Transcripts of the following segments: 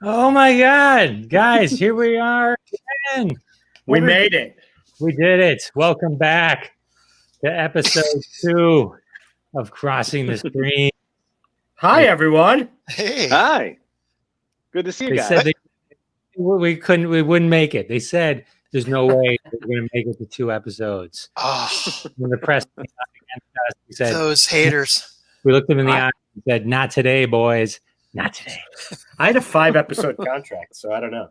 Oh my God, guys, here we are again. We made it. We did it. Welcome back to episode 2 of Crossing the Stream. Hi, everyone. Hey. Hi. Good to see you They guys. said we wouldn't make it. They said there's no way we're going to make it to 2 episodes. Oh, When the press came out against us, we said, those haters. we looked them in the eye and said, not today, boys. Not today. I had a 5-episode contract, so I don't know.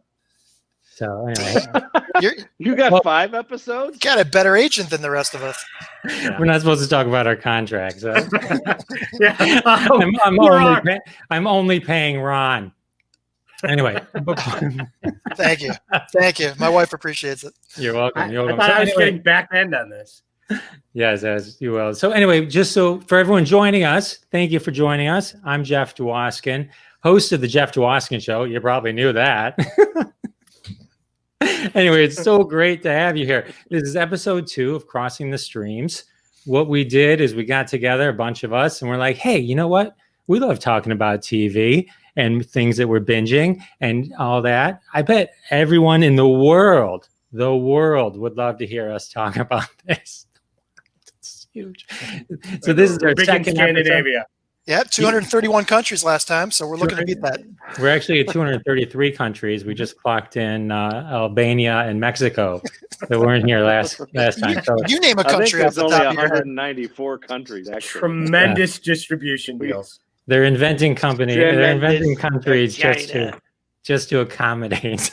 So anyway, You got 5 episodes? Got a better agent than the rest of us. we're not supposed to talk about our contracts. So. Yeah. I'm only paying Ron. Anyway, Thank you. Thank you. My wife appreciates it. you're welcome. I You're welcome. thought So I was anyway, getting back end on this. yes, as you will. So anyway, just so for everyone joining us, thank you for joining us. I'm Jeff Dwoskin, host of the Jeff Dwoskin Show. You probably knew that. Anyway, it's so great to have you here. This is episode 2 of Crossing the Streams. What we did is we got together, a bunch of us, and we're like, hey, you know what? We love talking about TV and things that we're binging and all that. I bet everyone in the world would love to hear us talk about this. It's huge. So this is our Big in second episode. Scandinavia. Yeah, 231 countries last time, so we're looking to beat that. We're actually at 233 countries. We just clocked in Albania and Mexico that weren't here last time. So You name a I think country off there's the only top of your head. 194 countries, actually. Tremendous distribution deals. they're inventing they're inventing Tremendous countries vagina. just to accommodate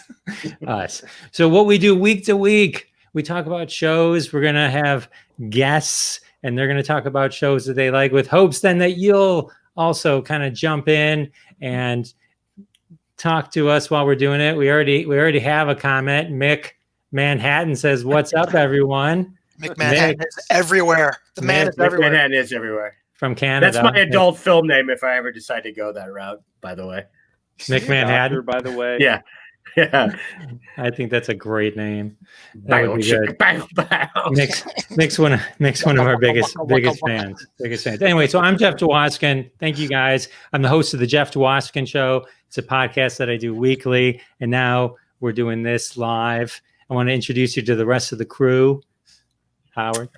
us. So what we do week to week, we talk about shows. We're gonna have guests, and they're gonna talk about shows that they like, with hopes then that you'll also kind of jump in and talk to us while we're doing it. We already have a comment. Mick Manhattan says, "What's up, everyone?" McMahon is everywhere. The man is Mick everywhere. Manhattan is everywhere. From Canada. That's my adult film name if I ever decide to go that route, by the way. Mick Manhattan. Doctor, by the way. Yeah. Yeah. I think that's a great name. That would be good. Bow, bow. Mick's one of our biggest fans. Anyway, so I'm Jeff Dwoskin. Thank you guys. I'm the host of the Jeff Dwoskin Show. It's a podcast that I do weekly, and now we're doing this live. I want to introduce you to the rest of the crew. Howard.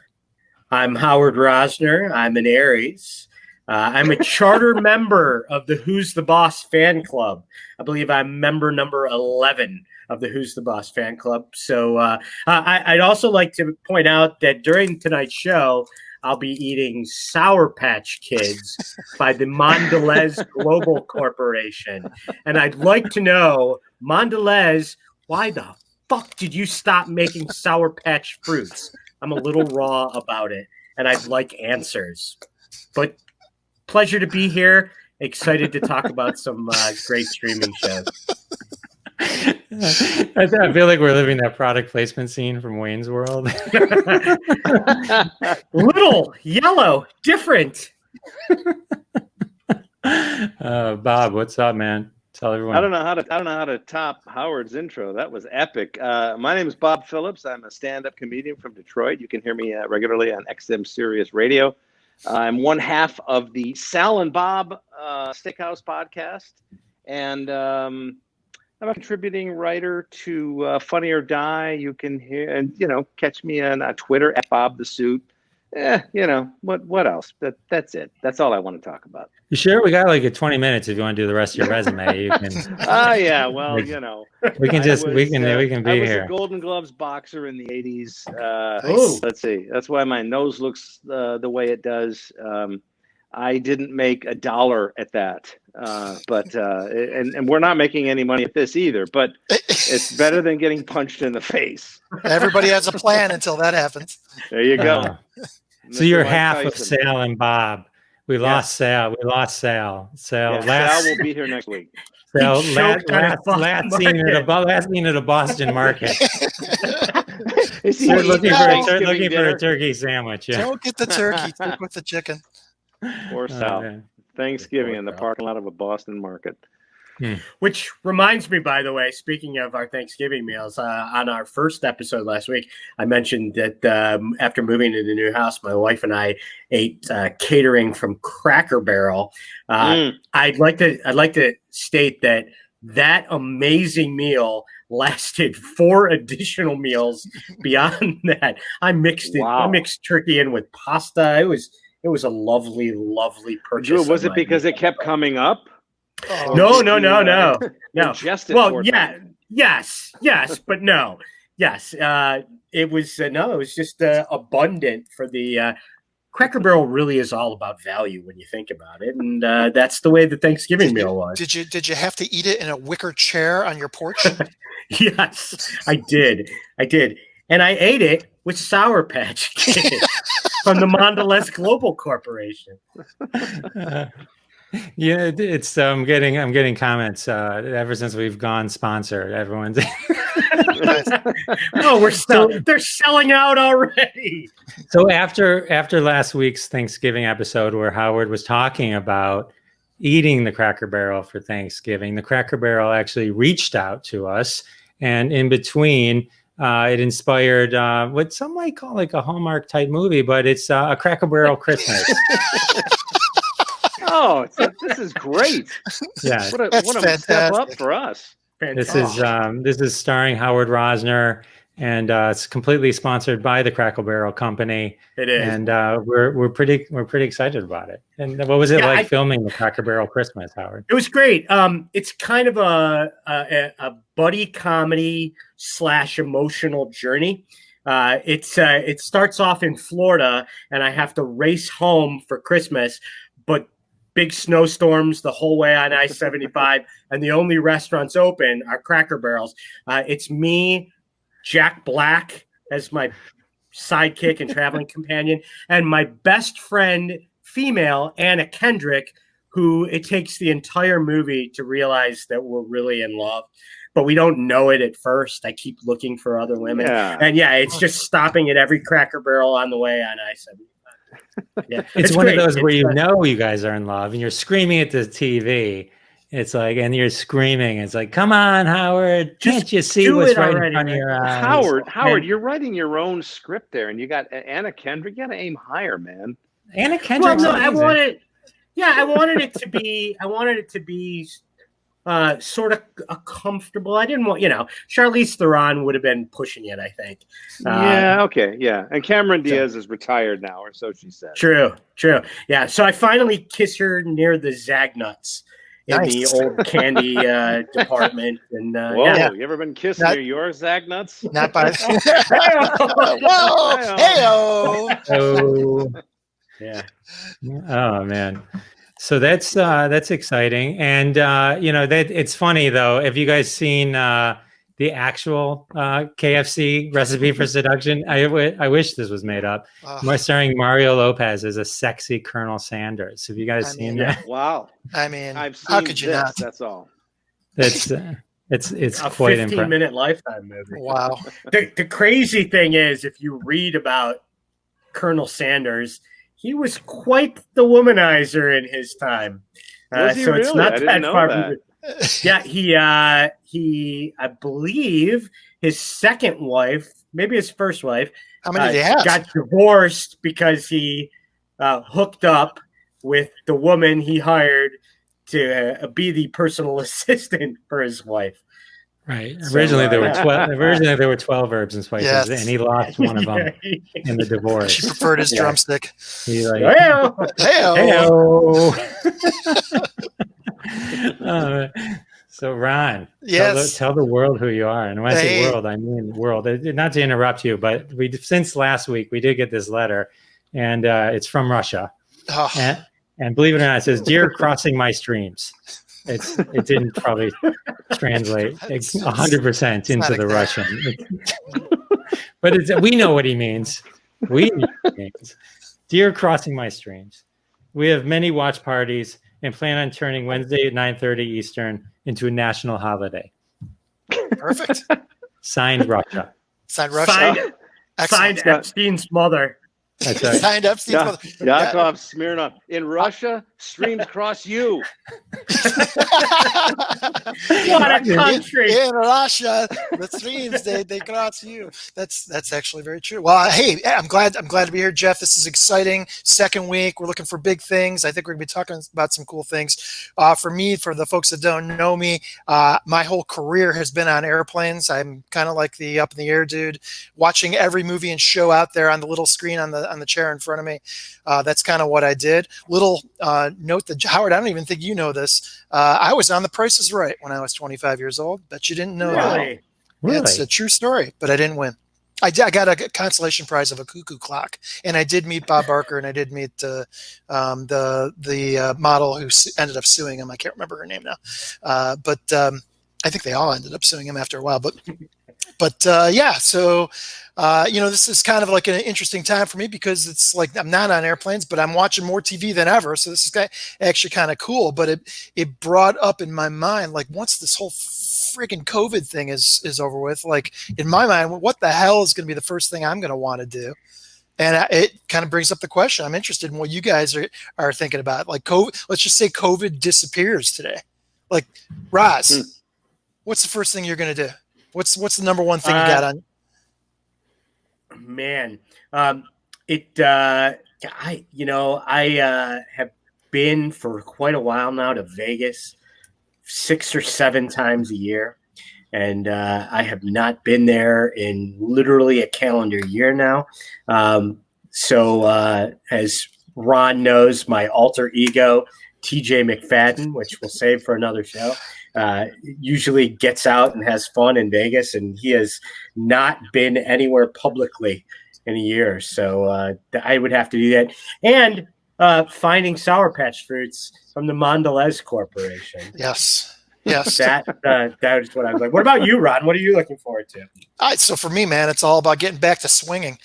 I'm Howard Rosner. I'm an Aries. I'm a charter member of the Who's the Boss fan club. I believe I'm member number 11 of the Who's the Boss fan club. So I'd also like to point out that during tonight's show, I'll be eating Sour Patch Kids by the Mondelez Global Corporation. And I'd like to know, Mondelez, why the fuck did you stop making Sour Patch fruits? I'm a little raw about it, and I'd like answers. But pleasure to be here. Excited to talk about some great streaming shows. I feel like we're living that product placement scene from Wayne's World. Little, yellow, different. Bob, what's up, man? Tell everyone. I don't know how to top Howard's intro. That was epic. My name is Bob Phillips. I'm a stand-up comedian from Detroit. You can hear me regularly on XM Sirius Radio. I'm one half of the Sal and Bob Steakhouse podcast, and I'm a contributing writer to Funny or Die. You can hear and catch me on Twitter at Bob the Suit. What else? That's it. That's all I want to talk about. You sure? We got like 20 minutes if you want to do the rest of your resume. You can. Yeah. Well, we can we can be I was here. a Golden Gloves boxer in the 80s. Oh. Let's see. That's why my nose looks the way it does. I didn't make $1 at that, but we're not making any money at this either. But it's better than getting punched in the face. Everybody has a plan until that happens. There you go. So you're Mike half of Tyson. Sal and Bob. We lost Sal. Sal. Yeah, Sal will be here next week. Sal He last choked on a seen at a Boston market. Is he They're eating looking Thanksgiving for a dinner? turkey sandwich. Yeah. Don't get the turkey. Stick with the chicken. Or Sal. man. Thanksgiving in the parking lot of a Boston market. Which reminds me, by the way, speaking of our Thanksgiving meals, on our first episode last week, I mentioned that after moving to the new house, my wife and I ate catering from Cracker Barrel. I'd like to state that that amazing meal lasted 4 additional meals beyond that. I mixed turkey in with pasta. It was a lovely, lovely purchase. Was it because it kept coming up? No. Ingest it Yes, but no. Yes, it was it was just abundant for the Cracker Barrel. Really is all about value when you think about it, and that's the way the Thanksgiving meal was. Did you have to eat it in a wicker chair on your porch? Yes, I did, and I ate it with Sour Patch Kids from the Mondelez Global Corporation. Yeah, it's I'm getting comments ever since we've gone sponsored. Everyone's they're selling out already. So after last week's Thanksgiving episode where Howard was talking about eating the Cracker Barrel for Thanksgiving, the Cracker Barrel actually reached out to us, and in between it inspired what some might call like a Hallmark type movie, but it's a Cracker Barrel Christmas. Oh, this is great! Yeah, what a step up for us. This is starring Howard Rosner, and it's completely sponsored by the Cracker Barrel Company. It is, and we're pretty excited about it. And what was it like filming the Cracker Barrel Christmas, Howard? It was great. It's kind of a buddy comedy / emotional journey. It starts off in Florida, and I have to race home for Christmas, but big snowstorms the whole way on I-75, and the only restaurants open are Cracker Barrels. It's me, Jack Black as my sidekick and traveling companion, and my best friend, female, Anna Kendrick, who it takes the entire movie to realize that we're really in love. But we don't know it at first. I keep looking for other women. Yeah. And it's just stopping at every Cracker Barrel on the way on I-75. Yeah, it's one of those where you know you guys are in love and you're screaming at the TV. It's like, and you're screaming. It's like, come on, Howard. Can't you see what's right in front of your eyes? Howard, you're writing your own script there, and you got Anna Kendrick. You got to aim higher, man. Anna Kendrick. Well, no, I wanted it to be. I wanted it to be sort of a comfortable. I didn't want, Charlize Theron would have been pushing it, I think. And Cameron Diaz is retired now, or so she said. True. Yeah, so I finally kiss her near the Zagnuts in the old candy department. And you ever been kissed near your Zagnuts? Not by. Oh, yeah. Oh man. So that's exciting, and that it's funny though. Have you guys seen the actual KFC recipe for Seduction? I wish this was made up. Starring Mario Lopez as a sexy Colonel Sanders. Have you guys seen that? Wow. I mean, I've seen how could you not? That's all. It's a quite 15-minute Lifetime movie. Wow. The crazy thing is, if you read about Colonel Sanders, he was quite the womanizer in his time. Was he so really? It's not I that didn't know far. that. Yeah, he I believe his second wife, maybe his first wife, how many did he have? Got divorced because he hooked up with the woman he hired to be the personal assistant for his wife. Right. Originally there were 12 herbs and spices, and he lost one of them in the divorce. She preferred his drumstick. He like, Hey-o. So Ron, yes, tell the world who you are. And when I say world, I mean world. Not to interrupt you, but since last week we did get this letter, and it's from Russia. And believe it or not, it says, "Dear crossing my streams." It didn't probably translate 100% into the Russian. But we know what he means. We know what he means. Dear crossing my streams, we have many watch parties and plan on turning Wednesday at 9:30 Eastern into a national holiday. Perfect. Signed, Russia. Signed Russia. Signed Epstein's mother. That's right. Signed Epstein's mother. Yakov Smirnov. In Russia, streams cross you. What a country! In Russia, the streams they cross you. That's actually very true. Well, hey, I'm glad to be here, Jeff. This is exciting. Second week, we're looking for big things. I think we're gonna be talking about some cool things. For me, for the folks that don't know me, my whole career has been on airplanes. I'm kind of like the up in the air dude, watching every movie and show out there on the little screen on the chair in front of me. That's kind of what I did. Little note that Howard, I don't even think you know this. I was on The Price is Right when I was 25 years old. Bet you didn't know that. Really? Really? It's a true story, but I didn't win. I got a consolation prize of a cuckoo clock, and I did meet Bob Barker, and I did meet the model who ended up suing him. I can't remember her name now, but I think they all ended up suing him after a while. But yeah, so this is kind of like an interesting time for me because it's like I'm not on airplanes, but I'm watching more TV than ever. So this is actually kind of cool. But it brought up in my mind, like, once this whole freaking COVID thing is over with, like, in my mind, what the hell is going to be the first thing I'm going to want to do? And it kind of brings up the question. I'm interested in what you guys are thinking about. Like, COVID, let's just say COVID disappears today. Like, Roz, what's the first thing you're going to do? What's the number one thing you got on? Man, I have been for quite a while now to Vegas 6 or 7 times a year. And I have not been there in literally a calendar year now. So as Ron knows, my alter ego, TJ McFadden, which we'll save for another show, usually gets out and has fun in Vegas, and he has not been anywhere publicly in a year. So I would have to do that. And finding Sour Patch Fruits from the Mondelez Corporation. Yes. That is what I was like. What about you, Ron? What are you looking forward to? So for me, man, it's all about getting back to swinging.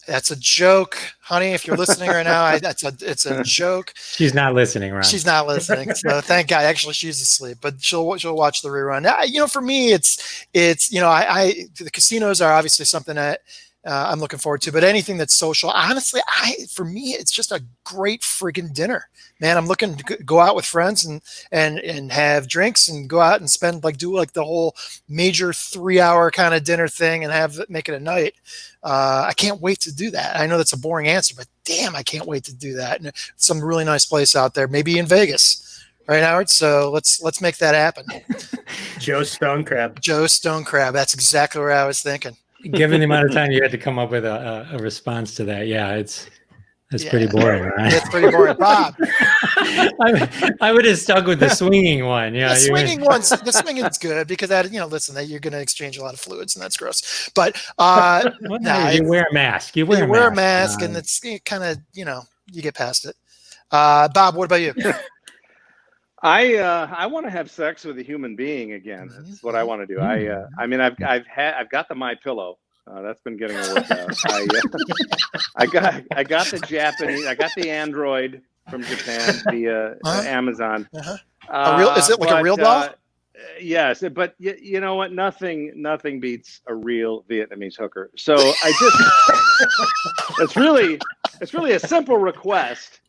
That's a joke, honey. If you're listening right now, it's a joke. She's not listening, Ron. She's not listening. So thank God. Actually, she's asleep, but she'll watch the rerun. For me, it's the casinos are obviously something that I'm looking forward to. But anything that's social, honestly, for me, it's just a great freaking dinner, man. I'm looking to go out with friends and have drinks and go out and do the whole major 3-hour kind of dinner thing and make it a night. I can't wait to do that. I know that's a boring answer, but damn, I can't wait to do that. And some really nice place out there, maybe in Vegas, right, Howard? So let's make that happen. Joe Stonecrab. That's exactly what I was thinking. Given the amount of time you had to come up with a response to that, that's pretty boring, right? It's pretty boring, Bob. I would have stuck with the swinging one. Yeah, the swinging's good because that you're going to exchange a lot of fluids and that's gross. But you wear a mask. You wear a mask, and it's kind of you get past it. Bob, what about you? I want to have sex with a human being again. That's what I want to do. I've got the My Pillow. That's been getting a workout. I got the Japanese. I got the Android from Japan, the Amazon. Is it like a real doll? Yes, but you know what? Nothing beats a real Vietnamese hooker. So it's really a simple request.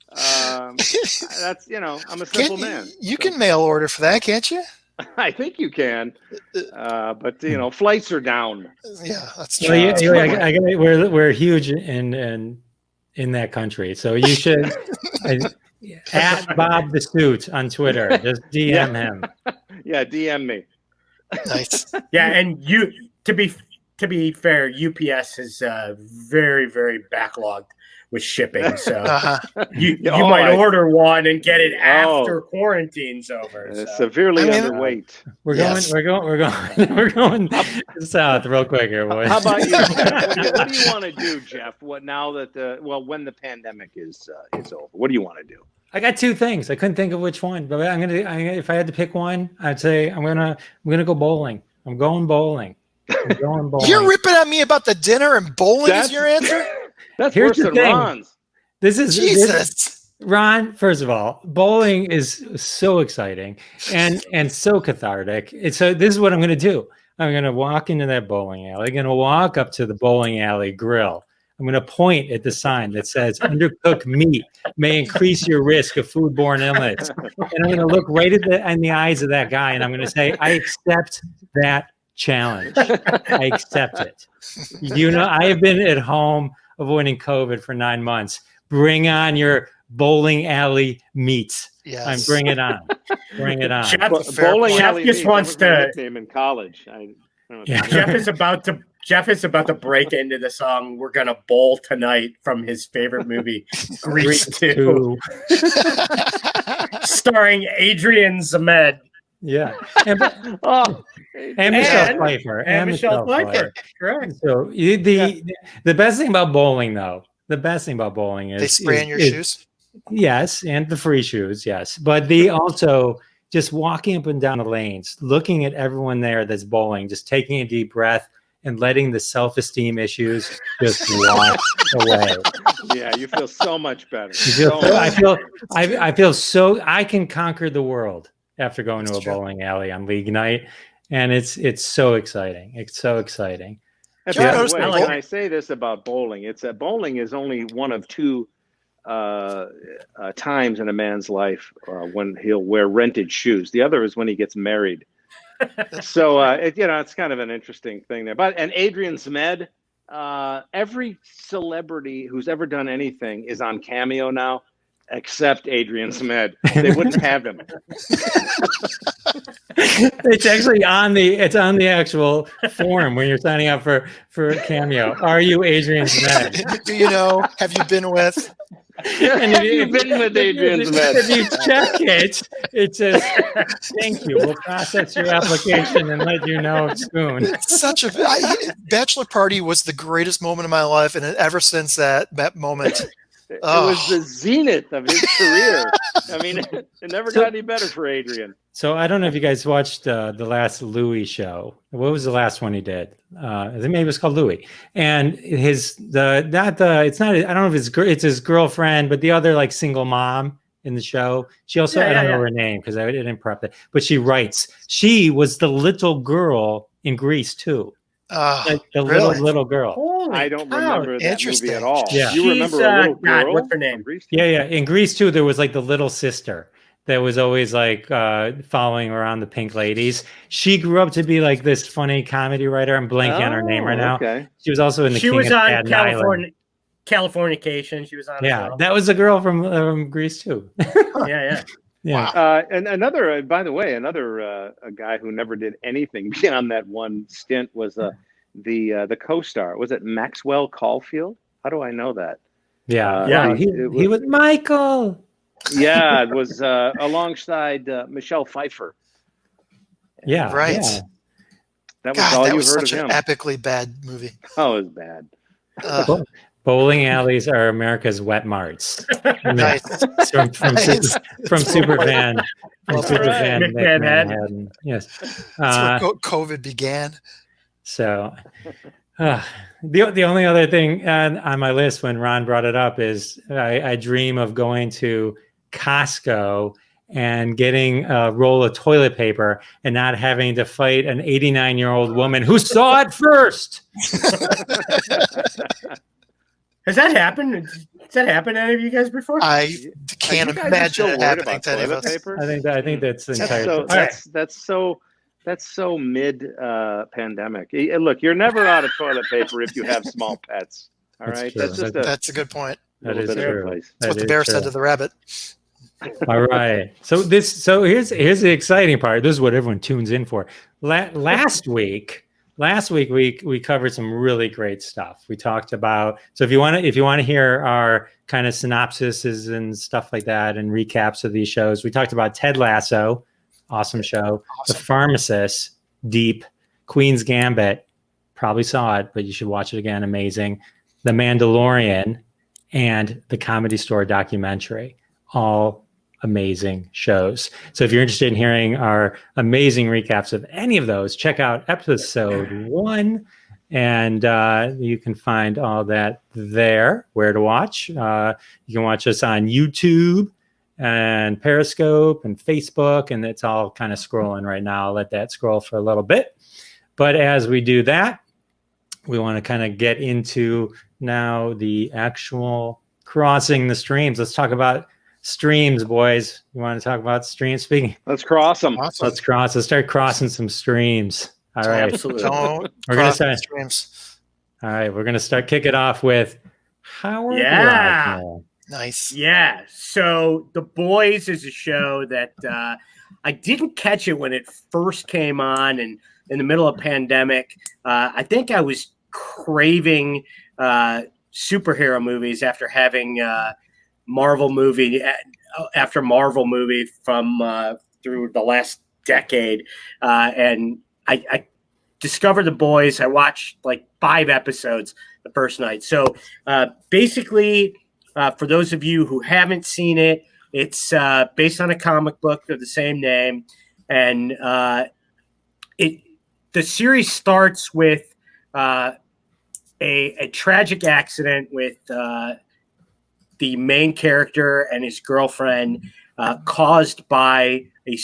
That's I'm a simple man. You can mail order for that, can't you? I think you can, but flights are down. Yeah, that's true. We're huge in that country, so you should at Bob the Suit on Twitter. Just DM him. Yeah, DM me. Nice. Yeah, and you to be fair, UPS is very, very backlogged with shipping, so you might order one and get it after quarantine's over. Severely underweight. We're going south real quick here, boys. How about you? What do you want to do, Jeff? Now that when the pandemic is over, what do you want to do? I got 2 things. I couldn't think of which one, but if I had to pick one, I'd say I'm gonna go bowling. I'm going bowling. You're ripping on me about the dinner and bowling is your answer? That's worse than Ron's. Ron, first of all, bowling is so exciting and so cathartic. So this is what I'm going to do. I'm going to walk into that bowling alley. I'm going to walk up to the bowling alley grill. I'm going to point at the sign that says undercooked meat may increase your risk of foodborne illness. And I'm going to look right in the eyes of that guy, and I'm going to say, I accept that challenge. I accept it. I have been at home avoiding COVID for 9 months. Bring on your bowling alley meats. Yes. Bring it on. Bring it on. Bowling alley just meat, wants that was my to. nickname in college. Jeff is about to break into the song "We're Gonna Bowl Tonight" from his favorite movie, Grease 2, starring Adrian Zmed. Yeah, and Michelle Pfeiffer. And Michelle Pfeiffer. Correct. So the best thing about bowling, though, is they spray in your shoes. Yes, and the free shoes, yes. But the also just walking up and down the lanes, looking at everyone there that's bowling, just taking a deep breath and letting the self-esteem issues just wash away. Yeah, you feel so much better. I feel so I can conquer the world after going to a bowling alley on league night, and it's so exciting. It's so exciting. And by the way, when I say this about bowling, it's that bowling is only one of two times in a man's life when he'll wear rented shoes. The other is when he gets married. So it's kind of an interesting thing there. And Adrian Zmed, every celebrity who's ever done anything is on Cameo now, except Adrian Zmed. They wouldn't have him. It's actually on the actual form when you're signing up for Cameo. Are you Adrian Zmed? Do you know? Have you been with? And have you been with Adrian Zmed? If you check it says, "Thank you. We'll process your application and let you know soon." Bachelor party was the greatest moment of my life, and ever since that moment, it was the zenith of his career. I mean, it never got any better for Adrian. So I don't know if you guys watched the last Louis show. What was the last one he did? I think maybe it was called Louis. And it's not. I don't know if it's his girlfriend, but the other like single mom in the show. She also I don't know her name because I didn't prep it. But she writes. She was the little girl in Grease too. Like the little girl. Holy I don't remember that movie at all. Yeah. You remember a little girl? God, what's her name? Yeah. In Grease too, there was like the little sister that was always like following around the pink ladies. She grew up to be like this funny comedy writer. I'm blanking on her name right now. Okay. She was also in the She King was of on Staten Island. Californication. She was on. Yeah, that was the girl from Grease too. Yeah. Yeah. And another, by the way, a guy who never did anything beyond that one stint was the co-star. Was it Maxwell Caulfield? How do I know that? Yeah. He was Michael. Yeah, it was alongside Michelle Pfeiffer. Yeah, right. Yeah. That was all you heard of him. Such an epically bad movie. Oh, it was bad. Bowling alleys are America's wet marts. Nice. From Superfan. From Superfan Manhattan. Yes. That's where COVID began. So the only other thing on my list when Ron brought it up is I dream of going to Costco and getting a roll of toilet paper and not having to fight an 89-year-old woman who saw it first. Has that happened? Has that happened to any of you guys before? I can't imagine it happening to any of us. I think that's the entire. That's so mid pandemic. Look, you're never out of toilet paper if you have small pets. All right, that's a good point. That is true. That's what the bear said to the rabbit. All right. So here's the exciting part. This is what everyone tunes in for. Last week we covered some really great stuff. We talked about, so if you want to hear our kind of synopsises and stuff like that and recaps of these shows, we talked about Ted Lasso, awesome show. Awesome. The Pharmacist, deep. Queen's Gambit, probably saw it, but you should watch it again. Amazing. The Mandalorian and the Comedy Store documentary, all amazing shows. So if you're interested in hearing our amazing recaps of any of those, check out episode 1, and you can find all that there. Where to watch? You can watch us on YouTube and Periscope and Facebook, and it's all kind of scrolling right now. I'll let that scroll for a little bit. But as we do that, we want to kind of get into now the actual crossing the streams. Let's talk about streams, boys. You want to talk about streams? Speaking. Let's cross them. Awesome. Let's start crossing some streams. All right. Absolutely. Don't We're gonna cross start. the streams. All right, we're gonna kick it off with Howard. Yeah. Rosner. Nice. Yeah. So The Boys is a show that I didn't catch it when it first came on, and in the middle of pandemic, I think I was craving superhero movies after having Marvel movie after Marvel movie from through the last decade, and I discovered The Boys. I watched like 5 episodes the first night. So basically, for those of you who haven't seen it, it's based on a comic book of the same name, and the series starts with a tragic accident with the main character and his girlfriend caused by a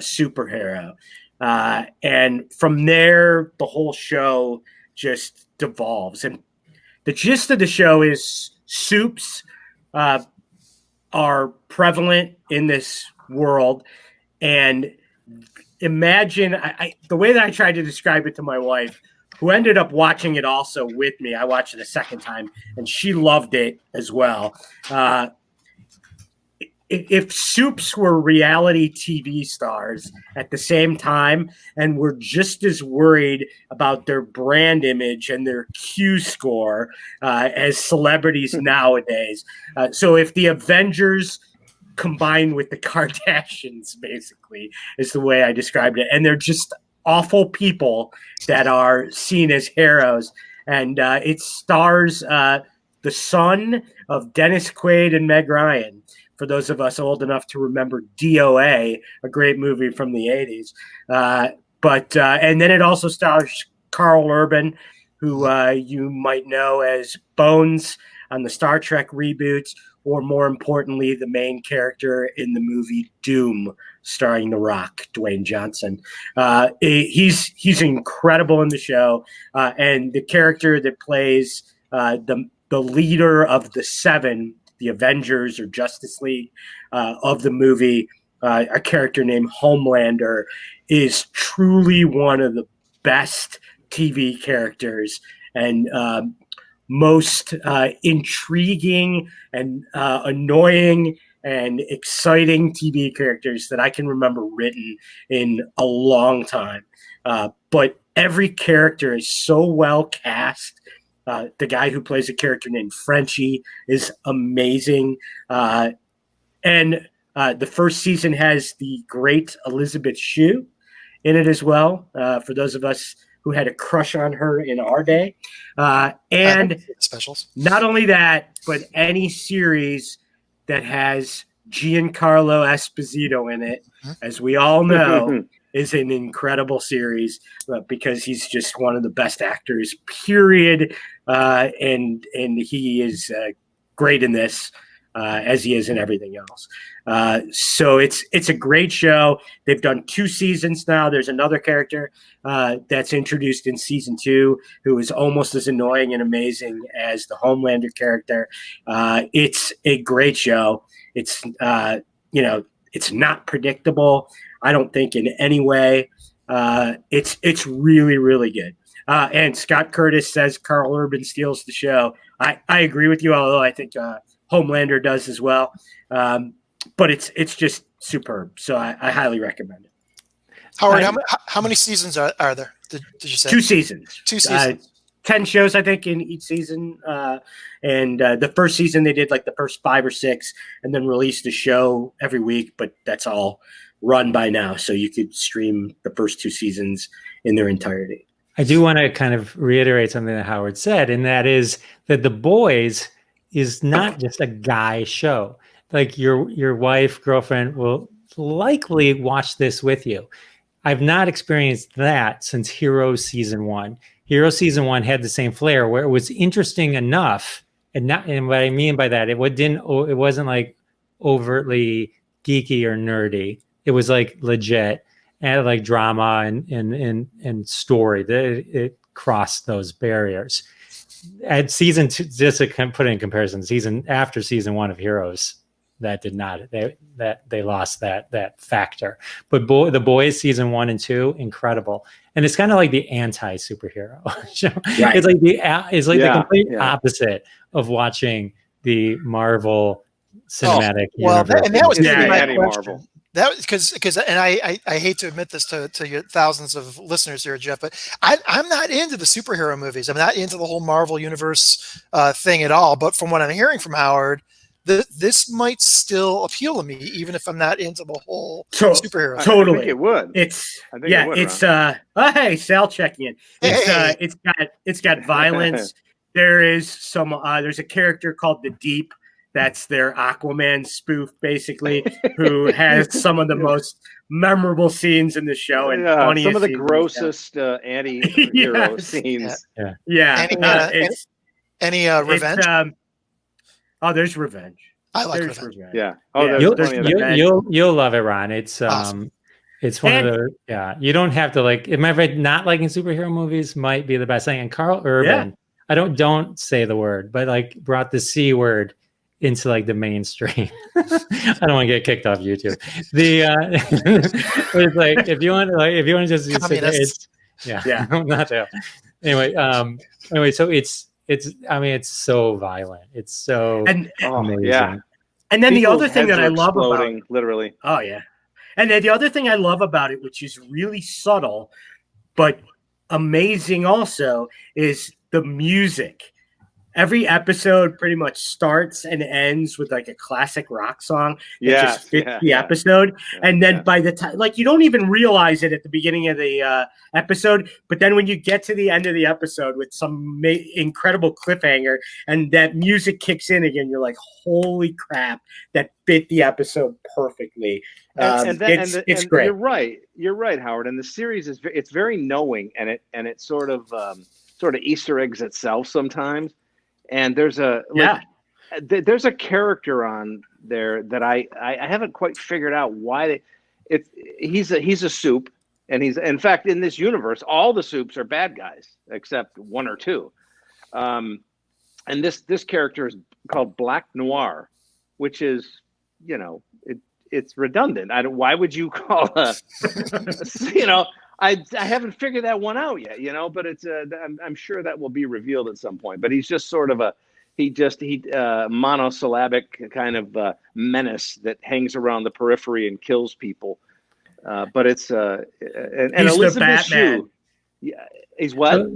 superhero. And from there, the whole show just devolves. And the gist of the show is soups are prevalent in this world. And imagine, the way that I tried to describe it to my wife, who ended up watching it also with me. I watched it a second time, and she loved it as well. If soups were reality TV stars at the same time and were just as worried about their brand image and their Q score as celebrities nowadays. So if the Avengers combined with the Kardashians, basically, is the way I described it. And they're just awful people that are seen as heroes. And it stars the son of Dennis Quaid and Meg Ryan, for those of us old enough to remember DOA, a great movie from the 80s. And then it also stars Carl Urban, who you might know as Bones on the Star Trek reboots, or more importantly, the main character in the movie Doom, starring The Rock, Dwayne Johnson. He's incredible in the show, and the character that plays the leader of the Seven, the Avengers or Justice League of the movie, a character named Homelander, is truly one of the best TV characters and most intriguing and annoying and exciting TV characters that I can remember written in a long time. But every character is so well cast. The guy who plays a character named Frenchie is amazing. And the first season has the great Elizabeth Shue in it as well, for those of us who had a crush on her in our day. And specials. Not only that, but any series that has Giancarlo Esposito in it, as we all know, is an incredible series because he's just one of the best actors, period. And he is great in this, as he is in everything else. So it's a great show. They've done 2 seasons now. There's another character that's introduced in season 2 who is almost as annoying and amazing as the Homelander character. It's a great show. It's it's not predictable, I don't think, in any way. It's really, really good. And Scott Curtis says Carl Urban steals the show. I agree with you, although I think Homelander does as well. But it's just superb. So I highly recommend it. Howard, how many seasons are there? Did you say 2 seasons? 2 seasons. 10 shows, I think, in each season. And the first season they did like the first 5 or 6, and then released a show every week. But that's all run by now, so you could stream the first 2 seasons in their entirety. I do want to kind of reiterate something that Howard said, and that is that The Boys is not just a guy show. Like your wife, girlfriend will likely watch this with you. I've not experienced that since Heroes season 1. Heroes season 1 had the same flair where it was interesting enough, and what I mean by that, it wasn't like overtly geeky or nerdy. It was like legit and like drama and story. It crossed those barriers. at season 2, just to put it in comparison, after season 1 of Heroes, that did not, they lost that factor. But The Boys season 1 and 2, incredible. And it's kind of like the anti-superhero show. Right. It's like the complete opposite of watching the Marvel cinematic universe. That was my question. Marvel. That was because and I hate to admit this to your thousands of listeners here, Jeff, but I'm not into the superhero movies. I'm not into the whole Marvel universe thing at all. But from what I'm hearing from Howard, this might still appeal to me, even if I'm not into the whole superhero. Totally, I think it would. Hey, Sal checking in. It's got violence. There's a character called the Deep. That's their Aquaman spoof, basically, who has some of the most memorable scenes in the show and funniest some of the scenes grossest anti-hero scenes. Any revenge? There's revenge. I like revenge. Yeah. You'll love it, Ron. It's awesome. It's one of the you don't have to like. As a matter of fact, not liking superhero movies might be the best thing. And Carl Urban, I don't say the word, but like brought the C word into like the mainstream. I don't want to get kicked off YouTube. It's like if you want to just say it's not that. Anyway, so it's so violent. It's so amazing. Yeah. And then the other thing that I love about it, literally. Oh yeah. And then the other thing I love about it, which is really subtle but amazing also, is the music. Every episode pretty much starts and ends with like a classic rock song that just fits the episode. And then by the time, like, you don't even realize it at the beginning of the episode, but then when you get to the end of the episode with some incredible cliffhanger and that music kicks in again, you're like, holy crap, that fit the episode perfectly. It's great. You're right, Howard. And the series it's very knowing, and it sort of Easter eggs itself sometimes. And there's a character on there that I haven't quite figured out why he's a soup, and he's, in fact, in this universe all the soups are bad guys except one or two, and this character is called Black Noir, which is it's redundant. Why would you call I haven't figured that one out yet, but it's I'm sure that will be revealed at some point. But he's just sort of monosyllabic kind of menace that hangs around the periphery and kills people. But it's and he's Elizabeth the Batman. Shue. Yeah, he's what?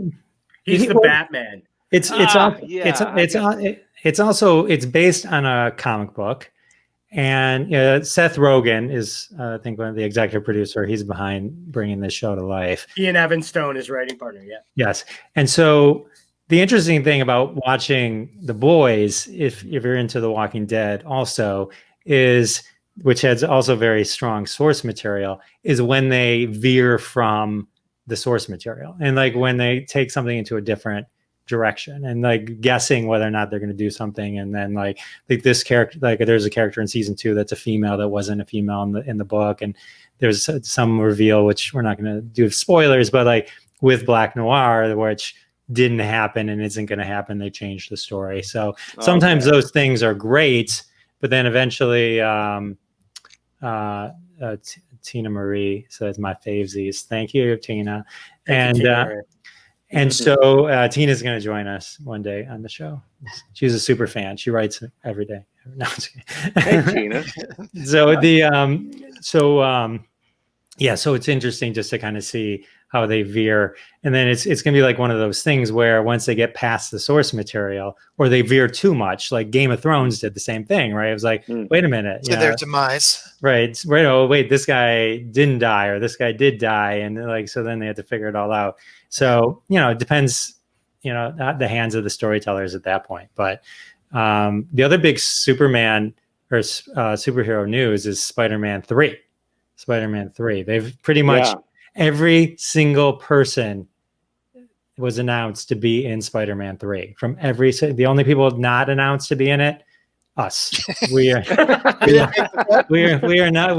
He's the Batman. It's based on a comic book. And Seth Rogen is, I think, one of the executive producer. He's behind bringing this show to life. He and Evan Stone, his writing partner. Yeah. Yes. And so the interesting thing about watching The Boys, if you're into The Walking Dead also, is, which has also very strong source material, is when they veer from the source material. And like when they take something into a different direction and like guessing whether or not they're going to do something, and then like this character, like there's a character in season 2 that's a female that wasn't a female in the book, and there's some reveal, which we're not going to do spoilers, but like with Black Noir, which didn't happen and isn't going to happen, they changed the story. So sometimes those things are great, but then eventually Tina Marie says my favesies. Thank you, Tina. And so Tina's going to join us one day on the show. She's a super fan. She writes every day. No, I'm just kidding. Hey, Tina. So it's interesting just to kind of see how they veer. And then it's going to be like one of those things where once they get past the source material, or they veer too much, like Game of Thrones did the same thing, right? It was like, wait a minute. To their demise. Right. Oh, wait, this guy didn't die, or this guy did die. And like, so then they had to figure it all out. So, it depends, the hands of the storytellers at that point. But the other big Superman or superhero news is Spider-Man 3. They've pretty much every single person was announced to be in Spider-Man 3 from the only people not announced to be in it, us. We are not,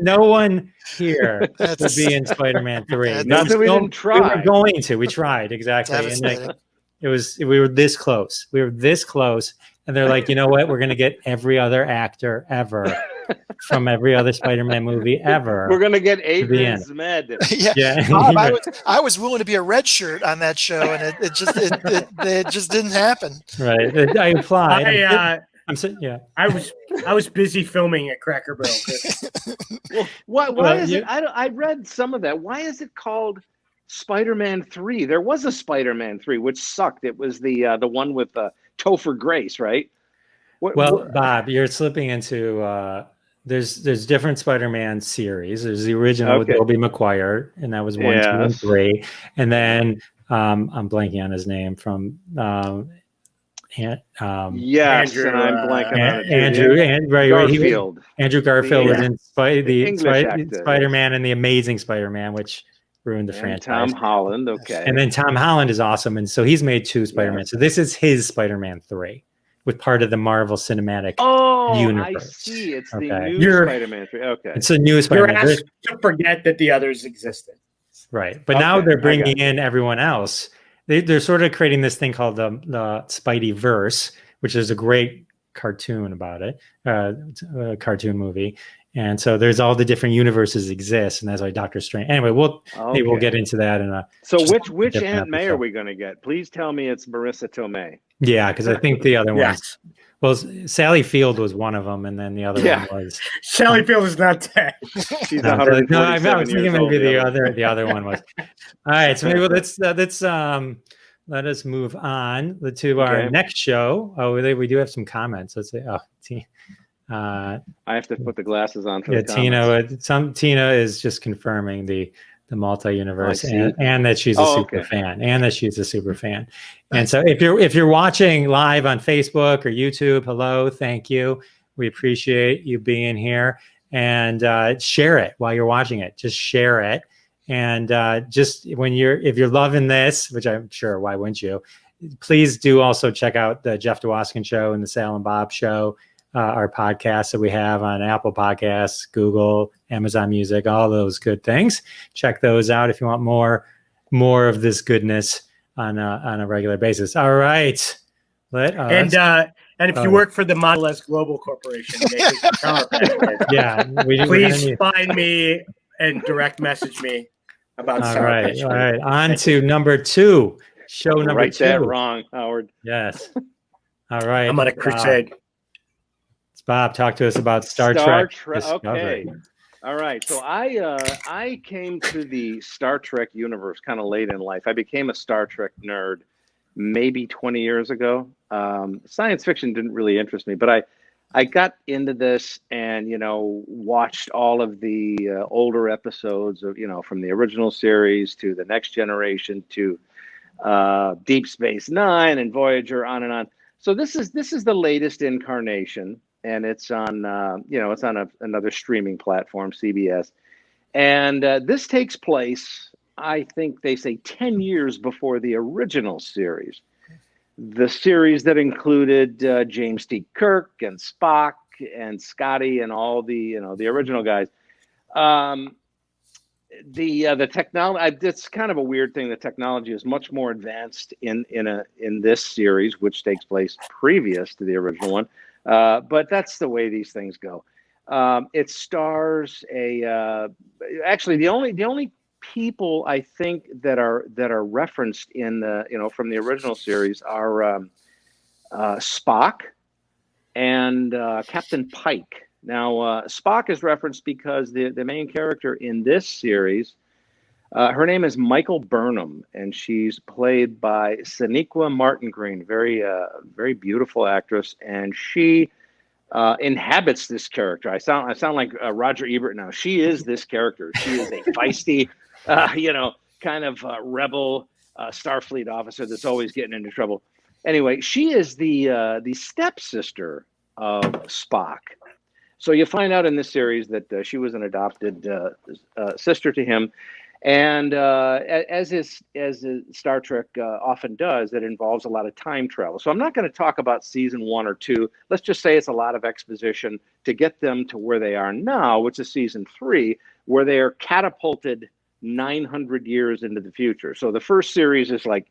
no one here will be in Spider-Man 3. Not that we didn't try. We were going to, we tried, exactly. And We were this close. We were this close. And they're like, you know what? We're going to get every other actor ever from every other Spider-Man movie ever. We're going to get the Adrian end. Zmed. Yeah, Bob, I was willing to be a red shirt on that show, and it just didn't happen. Right. I applied. I was busy filming at Cracker Barrel. Well, why is it? I read some of that. Why is it called Spider-Man 3? There was a Spider-Man 3 which sucked. It was the one with Topher Grace, right? Bob, you're slipping into there's different Spider-Man series. There's the original with Tobey Maguire, and that was 1, 2, and 3. And then I'm blanking on his name from yes, Andrew, and I'm blanking on it. Andrew Garfield. Andrew Garfield was in Spider-Man and the Amazing Spider-Man, which ruined the franchise. Tom Holland, okay. And then Tom Holland is awesome, and so he's made 2 Spider-Man. So this is his Spider-Man 3, with part of the Marvel Cinematic Universe. I see. It's the new Spider-Man 3. Okay. It's a new Spider-Man. You're asked to forget that the others existed. Right. But now they're bringing in everyone else. They're sort of creating this thing called the Spideyverse, which is a great cartoon about it, a cartoon movie. And so there's all the different universes exist, and that's why Doctor Strange. Anyway, maybe we'll get into that in a. So which Aunt May are we going to get? Please tell me it's Marissa Tomei. Yeah, because I think the other ones. Well, Sally Field was one of them, and then the other one was Sally Field is not dead. She's 147 No, I was thinking years old. maybe the other one was. All right, so maybe let us move on to our next show. Oh, we do have some comments. Let's say, I have to put the glasses on for the comments. Tina is just confirming the multi-universe and that she's a super fan, and so if you're watching live on Facebook or YouTube, hello, thank you, we appreciate you being here, and share it while you're watching it. Just share it, and just if you're loving this, which I'm sure, why wouldn't you, please do also check out the Jeff DeWaskin Show and the Sal and Bob Show, our podcasts that we have on Apple Podcasts, Google, Amazon Music, all those good things. Check those out if you want more of this goodness on a regular basis. All right. And if you work for the Model S Global Corporation, please find me and direct message me about all right. On to number 2. Show number 2. Write that wrong, Howard. Yes. All right. I'm on a crusade. Bob, talk to us about Star Trek. Okay. All right. So I came to the Star Trek universe kind of late in life. I became a Star Trek nerd maybe 20 years ago. Science fiction didn't really interest me, but I got into this and, watched all of the older episodes of, from the original series to the Next Generation to Deep Space Nine and Voyager, on and on. So this is the latest incarnation. And it's on, another streaming platform, CBS. And this takes place, I think they say 10 years before the original series. The series that included James T. Kirk and Spock and Scotty and all the original guys. The technology, it's kind of a weird thing. The technology is much more advanced in this series, which takes place previous to the original one. But that's the way these things go. It stars actually the only people I think that are referenced in the from the original series are Spock and Captain Pike. Now Spock is referenced because the main character in this series, her name is Michael Burnham, and she's played by Sonequa Martin Green, very beautiful actress, and she inhabits this character. I sound like Roger Ebert now. She is this character. She is a feisty, kind of rebel Starfleet officer that's always getting into trouble. Anyway, she is the stepsister of Spock. So you find out in this series that she was an adopted sister to him. And as Star Trek often does, it involves a lot of time travel. So I'm not going to talk about season 1 or 2. Let's just say it's a lot of exposition to get them to where they are now, which is season 3, where they are catapulted 900 years into the future. So the first series is like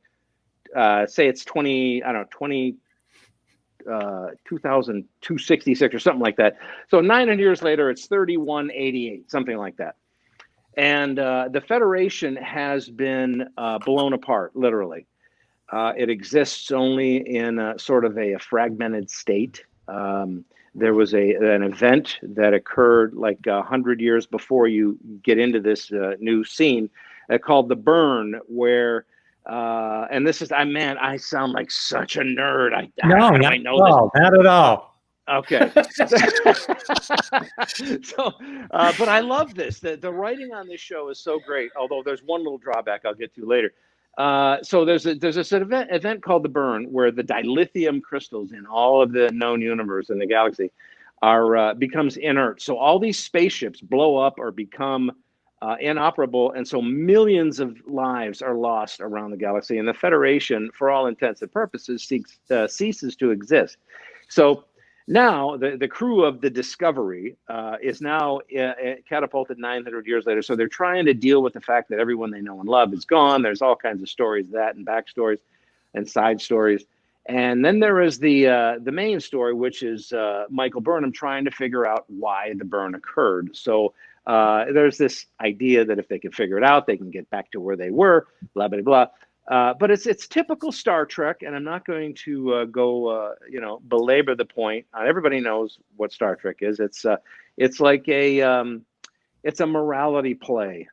say it's 2266 or something like that. So 900 years later, it's 3188, something like that. And the Federation has been blown apart, literally. It exists only in sort of a fragmented state. There was an event that occurred like 100 years before you get into this new scene called the Burn, where and this is, I sound like such a nerd. No, not at all. Not at all. Okay. So, but I love this. The writing on this show is so great. Although there's one little drawback I'll get to later. So there's this event called the Burn, where the dilithium crystals in all of the known universe in the galaxy becomes inert. So all these spaceships blow up or become inoperable, and so millions of lives are lost around the galaxy. And the Federation, for all intents and purposes, ceases to exist. So now, the crew of the Discovery is now catapulted 900 years later. So they're trying to deal with the fact that everyone they know and love is gone. There's all kinds of stories, that and backstories and side stories. And then there is the main story, which is Michael Burnham trying to figure out why the burn occurred. So there's this idea that if they can figure it out, they can get back to where they were, blah, blah, blah. But it's typical Star Trek, and I'm not going to belabor the point. Everybody knows what Star Trek is. It's like it's a morality play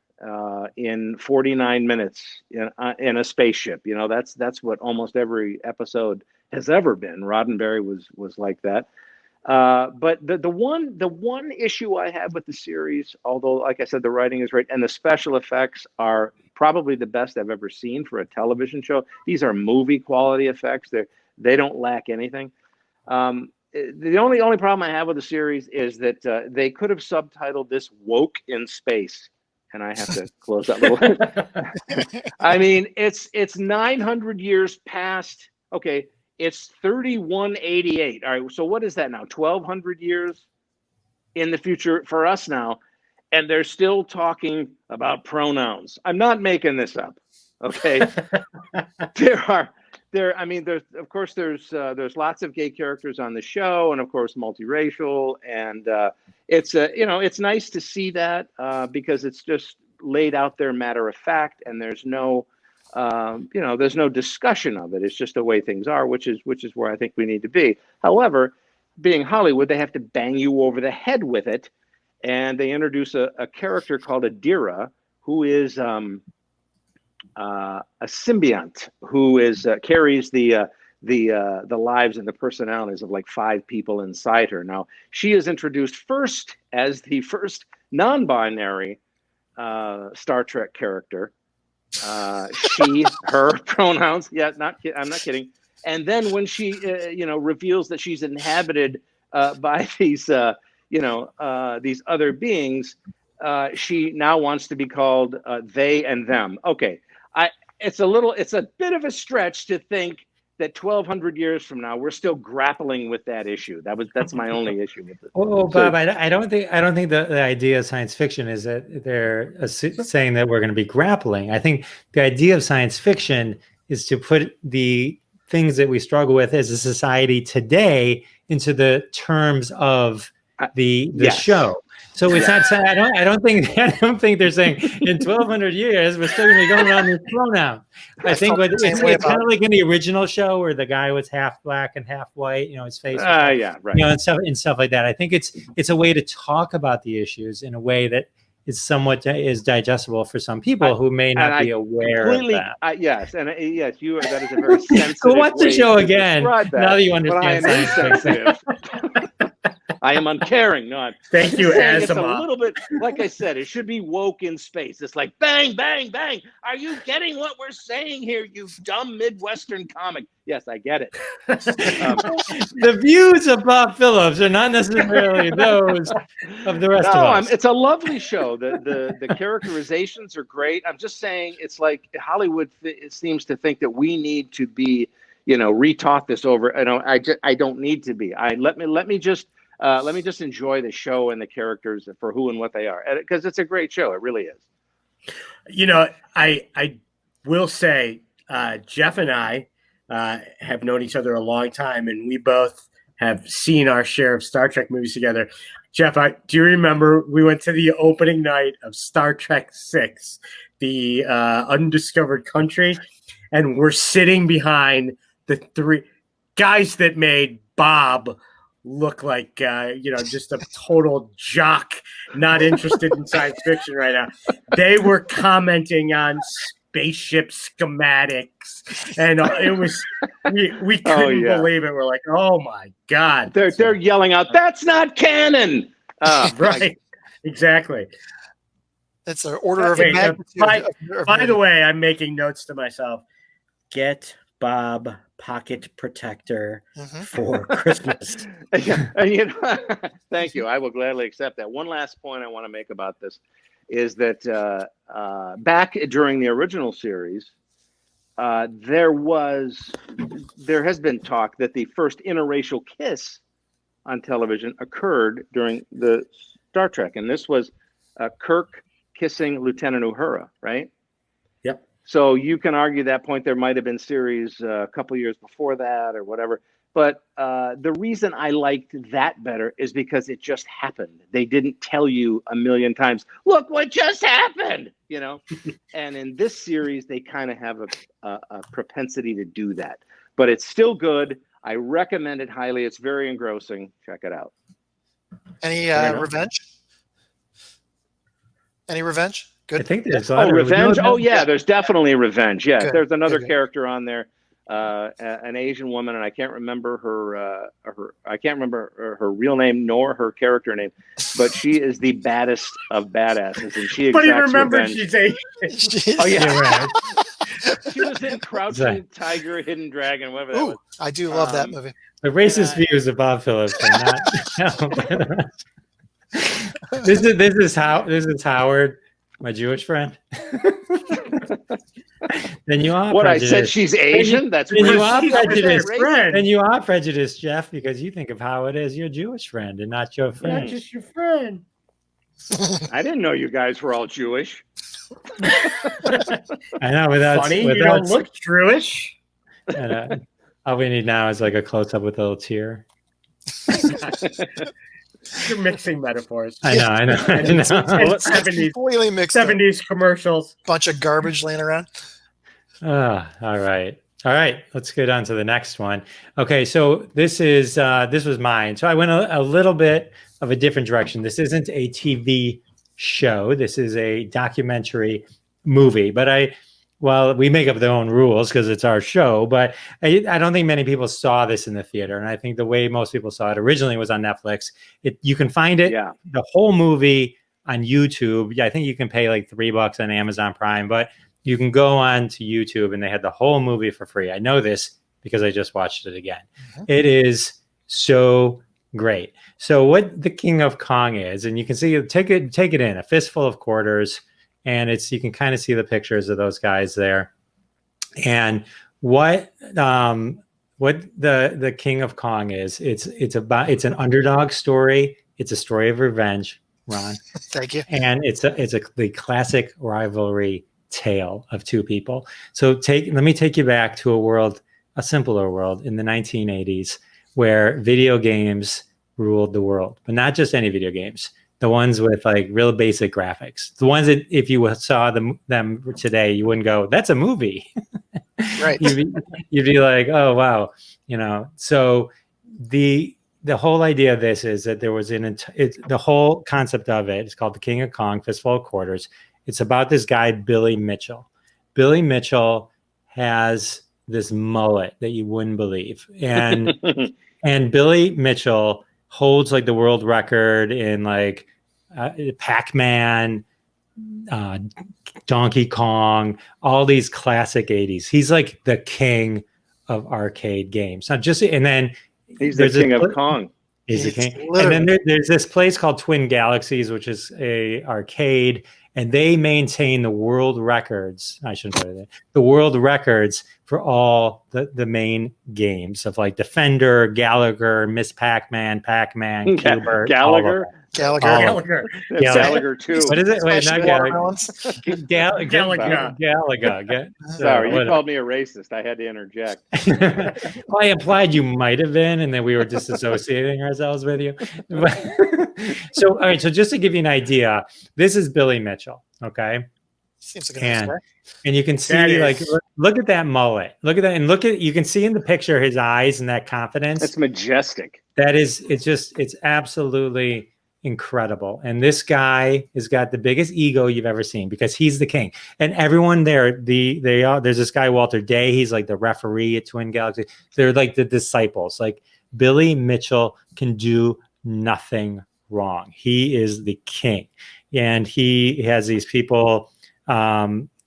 in 49 minutes in a spaceship. That's what almost every episode has ever been. Roddenberry was like that. But the one issue I have with the series, although like I said, the writing is great and the special effects are probably the best I've ever seen for a television show. These are movie quality effects. They don't lack anything. The only problem I have with the series is that they could have subtitled this "Woke in Space," and I have to close that little. I mean, it's 900 years past. Okay, it's 3188. All right, so what is that now? 1200 years in the future for us now. And they're still talking about pronouns. I'm not making this up. Okay. There's lots of gay characters on the show, and of course multiracial. And it's nice to see that because it's just laid out there matter of fact, and there's no discussion of it. It's just the way things are, which is where I think we need to be. However, being Hollywood, they have to bang you over the head with it. And they introduce a character called Adira, who is a symbiont who carries the lives and the personalities of like 5 people inside her. Now, she is introduced first as the first non-binary Star Trek character. She, her pronouns. Yeah, I'm not kidding. And then when she, reveals that she's inhabited by these other beings, she now wants to be called they and them. Okay, it's a bit of a stretch to think that 1,200 years from now we're still grappling with that issue. That's my only issue with it. Oh, Bob, I don't think the idea of science fiction is that they're saying that we're going to be grappling. I think the idea of science fiction is to put the things that we struggle with as a society today into the terms of the yes. show. So it's not. I don't think they're saying in 1,200 years we're still going to be going on this pronoun. I think it's kind of like in the original show where the guy was half black and half white. His face. Yeah, right. And stuff like that. I think it's a way to talk about the issues in a way that is somewhat digestible for some people who may not be aware of that. Yes, and yes, that is a very sensitive. Go watch the show again. Now that you understand science fiction. I am uncaring. No, thank you, Asimov. It's a little bit, like I said, it should be woke in space. It's like bang, bang, bang. Are you getting what we're saying here, you dumb Midwestern comic? Yes, I get it. The views of Bob Phillips are not necessarily those of the rest of us. It's a lovely show. The characterizations are great. I'm just saying, it's like Hollywood seems to think that we need to be, retaught this over. I don't need to be. Let me just enjoy the show and the characters for who and what they are, because it's a great show. It really is. I will say, Jeff and I have known each other a long time, and we both have seen our share of Star Trek movies together. Jeff, do you remember we went to the opening night of Star Trek VI, the Undiscovered Country, and we're sitting behind the three guys that made Bob look like, just a total jock, not interested in science fiction right now. They were commenting on spaceship schematics, and it was we couldn't believe it. We're like, oh my god! They're yelling out, "That's not canon!" Right? Exactly. That's an order of magnitude. By the way, I'm making notes to myself. Get Bob pocket protector for Christmas. And thank you. I will gladly accept that. One last point I want to make about this is that back during the original series, there has been talk that the first interracial kiss on television occurred during the Star Trek, and this was Kirk kissing Lieutenant Uhura, right? Yep. So you can argue that point. There might have been series a couple years before that or whatever. But the reason I liked that better is because it just happened. They didn't tell you a million times, look what just happened, And in this series, they kind of have a propensity to do that. But it's still good. I recommend it highly. It's very engrossing. Check it out. Any revenge? Any revenge? Good. I think there's revenge. Oh yeah, there's definitely revenge. Yeah, Good. There's another character on there, an Asian woman, and I can't remember her real name nor her character name, but she is the baddest of badasses, and she exacts revenge. She's Asian. Oh yeah, right. She was in Crouching Tiger, Hidden Dragon, whatever that was. I do love that movie. The racist views of Bob Phillips are not. This is Howard, my Jewish friend. Then you are what prejudiced. I said she's Asian. That's then you are prejudiced. Friend. And you are prejudiced, Jeff, because you think of Howard as your Jewish friend and not your friend. Not just your friend. I didn't know you guys were all Jewish. I know. Without you don't look Jewish. All we need now is like a close up with a little tear. You're mixing metaphors. I know. 70s commercials. Bunch of garbage laying around. All right. Let's get on to the next one. Okay, so this was mine. So I went a little bit of a different direction. This isn't a TV show. This is a documentary movie. But we make up their own rules because it's our show, but I don't think many people saw this in the theater. And I think the way most people saw it originally was on Netflix. You can find it, the whole movie on YouTube. Yeah, I think you can pay like $3 on Amazon Prime, but you can go on to YouTube and they had the whole movie for free. I know this because I just watched it again. Mm-hmm. It is so great. So what the King of Kong is, and you can see, take it in, a fistful of quarters. And you can kind of see the pictures of those guys there. And what the King of Kong is, it's an underdog story. It's a story of revenge, Ron. Thank you. And the classic rivalry tale of two people. So let me take you back to a simpler world in the 1980s where video games ruled the world, but not just any video games. The ones with like real basic graphics, the ones that if you saw them today, you wouldn't go, "That's a movie." Right. You'd be like, "Oh wow," So the whole idea of this is that there was the whole concept of it is called the King of Kong, Fistful of Quarters. It's about this guy Billy Mitchell. Billy Mitchell has this mullet that you wouldn't believe, and Billy Mitchell holds like the world record in like Pac-Man, Donkey Kong, all these classic 80s. He's like the king of arcade games. Not just, and then he's the king of Kong. He's the king. And then there's this place called Twin Galaxies, which is a arcade, and they maintain the world records. I shouldn't put it there. The world records for all the main games of like Defender, Gallagher, Miss Pac-Man, Qbert. Gallagher. Gallagher. Gallagher. Gallagher too. What is it? Wait, not Gallagher. Watermelons. Gallagher. Sorry, you called me a racist. I had to interject. Well, I implied you might have been, and then we were disassociating ourselves with you. So, all right. So, just to give you an idea, this is Billy Mitchell. Okay. Seems like a nice guy. And you can see, like, look at that mullet. Look at that, and you can see in the picture his eyes and that confidence. It's majestic. It's absolutely incredible. And this guy has got the biggest ego you've ever seen because he's the king. And everyone there, there's this guy, Walter Day. He's like the referee at Twin Galaxy. They're like the disciples. Like Billy Mitchell can do nothing wrong. He is the king. And he has these people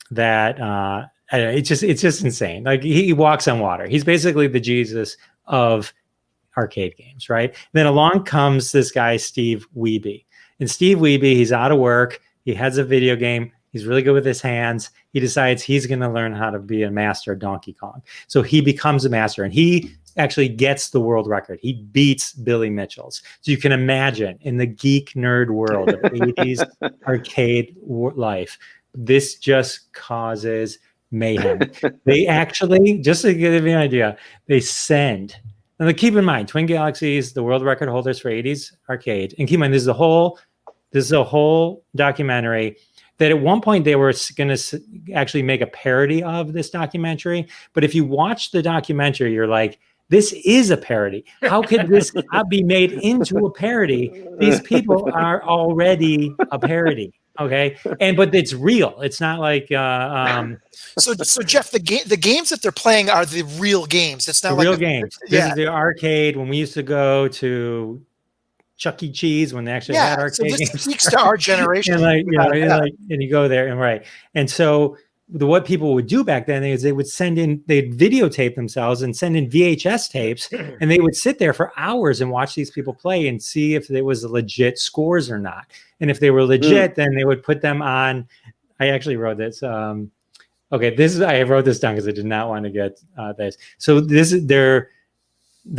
it's just insane. Like he walks on water. He's basically the Jesus of arcade games, right? Then along comes this guy, Steve Wiebe. And Steve Wiebe, he's out of work. He has a video game. He's really good with his hands. He decides he's going to learn how to be a master of Donkey Kong. So he becomes a master, and he actually gets the world record. He beats Billy Mitchell's. So you can imagine in the geek nerd world of 80s arcade life, this just causes mayhem. They actually, just to give you an idea, they send. Now, keep in mind, Twin Galaxies, the world record holders for 80s arcade. And keep in mind, this is a whole documentary that at one point they were going to actually make a parody of this documentary. But if you watch the documentary, you're like, this is a parody. How could this not be made into a parody? These people are already a parody. Okay. But it's real. It's not like So Jeff, the games that they're playing are the real games. It's not the like real games. This is the arcade when we used to go to Chuck E. Cheese when they actually had arcade so this games. speaks to our generation. And and you go there and right. And so what people would do back then is they'd videotape themselves and send in VHS tapes, and they would sit there for hours and watch these people play and see if there was legit scores or not. And if they were legit, then they would put them on. I actually wrote this. I wrote this down because I did not want to get this. So the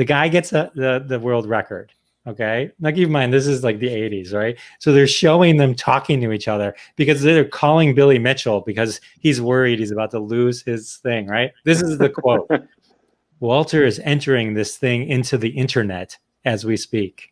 guy gets the world record. Okay. Now keep in mind, this is like the 80s, right? So they're showing them talking to each other because they're calling Billy Mitchell because he's worried he's about to lose his thing, right? This is the quote. Walter is entering this thing into the internet as we speak.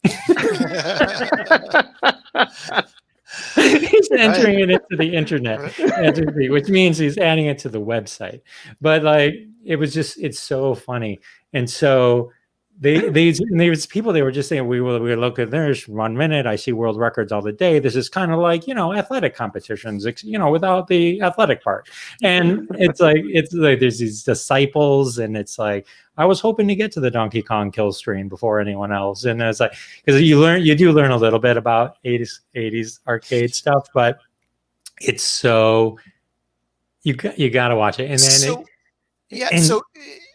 He's entering it into the internet as we speak, which means he's adding it to the website. But like, it's so funny. And so there's people, they were just saying, we look at there's 1 minute. I see world records all the day. This is kind of like, athletic competitions, without the athletic part. And it's like there's these disciples, and it's like, I was hoping to get to the Donkey Kong kill stream before anyone else. And it's like, because you do learn a little bit about 80s arcade stuff, but it's so, you got to watch it. And then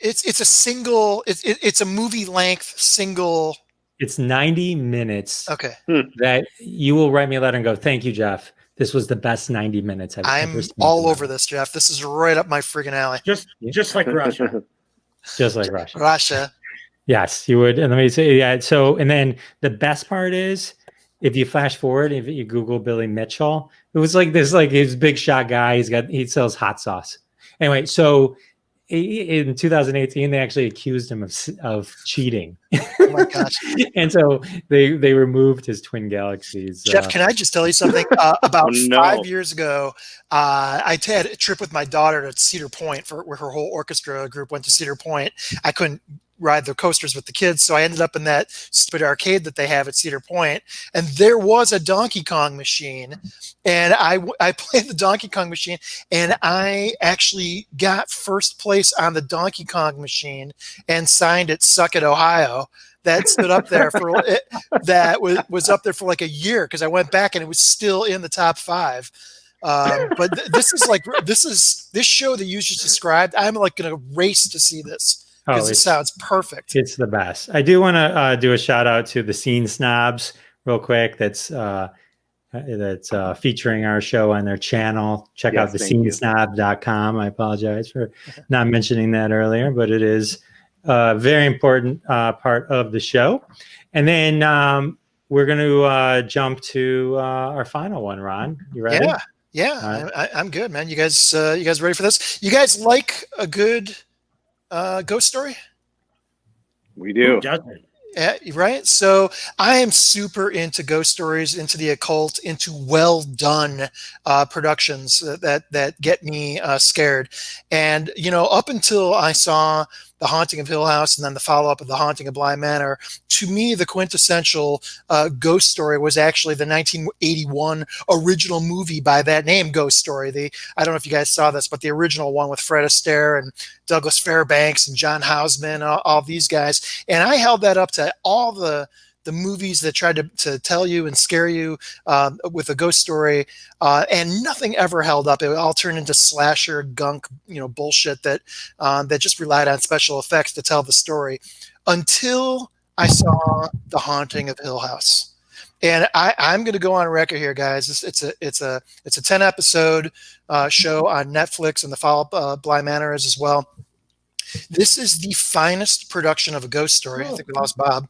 it's a movie length single. It's 90 minutes. Okay. That you will write me a letter and go, thank you, Jeff. This was the best 90 minutes I've ever seen. I'm all over this, Jeff. This is right up my friggin' alley. Just like Russia. Just like Russia. Russia. Yes, you would. And let me say, yeah. So, and then the best part is, if you flash forward, if you Google Billy Mitchell, it was like this, like he's a big shot guy. He sells hot sauce. Anyway, so in 2018, they actually accused him of cheating. Oh my gosh! And so they removed his Twin Galaxies. Jeff, can I just tell you something? About 5 years ago, I had a trip with my daughter to Cedar Point where her whole orchestra group went to Cedar Point. I couldn't ride the coasters with the kids, so I ended up in that stupid arcade that they have at Cedar Point, and there was a Donkey Kong machine, and I played the Donkey Kong machine, and I actually got first place on the Donkey Kong machine and signed it "Suck It, Ohio." That stood up there was up there for like a year because I went back and it was still in the top 5. But this show that you just described. I'm like going to race to see this. Because it sounds perfect. It's the best. I do want to do a shout out to the Scene Snobs real quick. That's featuring our show on their channel. Check out thescenesnob.com. I apologize for not mentioning that earlier, but it is a very important part of the show. And then we're going to jump to our final one. Ron, you ready? Yeah. I'm good, man. You guys ready for this? You guys like a good ghost story? We do. Who doesn't? Yeah, right. So I am super into ghost stories, into the occult, into well done productions that get me scared. And up until I saw The Haunting of Hill House and then the follow up of The Haunting of Bly Manor, to me the quintessential ghost story was actually the 1981 original movie by that name, Ghost Story. I don't know if you guys saw this, but the original one with Fred Astaire and Douglas Fairbanks and John Houseman, all these guys. And I held that up to all the movies that tried to tell you and scare you with a ghost story, and nothing ever held up. It all turned into slasher gunk, bullshit that just relied on special effects to tell the story. Until I saw The Haunting of Hill House. And I'm going to go on record here, guys. It's a 10 episode show on Netflix, and the follow-up Bly Manor is as well. This is the finest production of a ghost story. I think we lost Bob.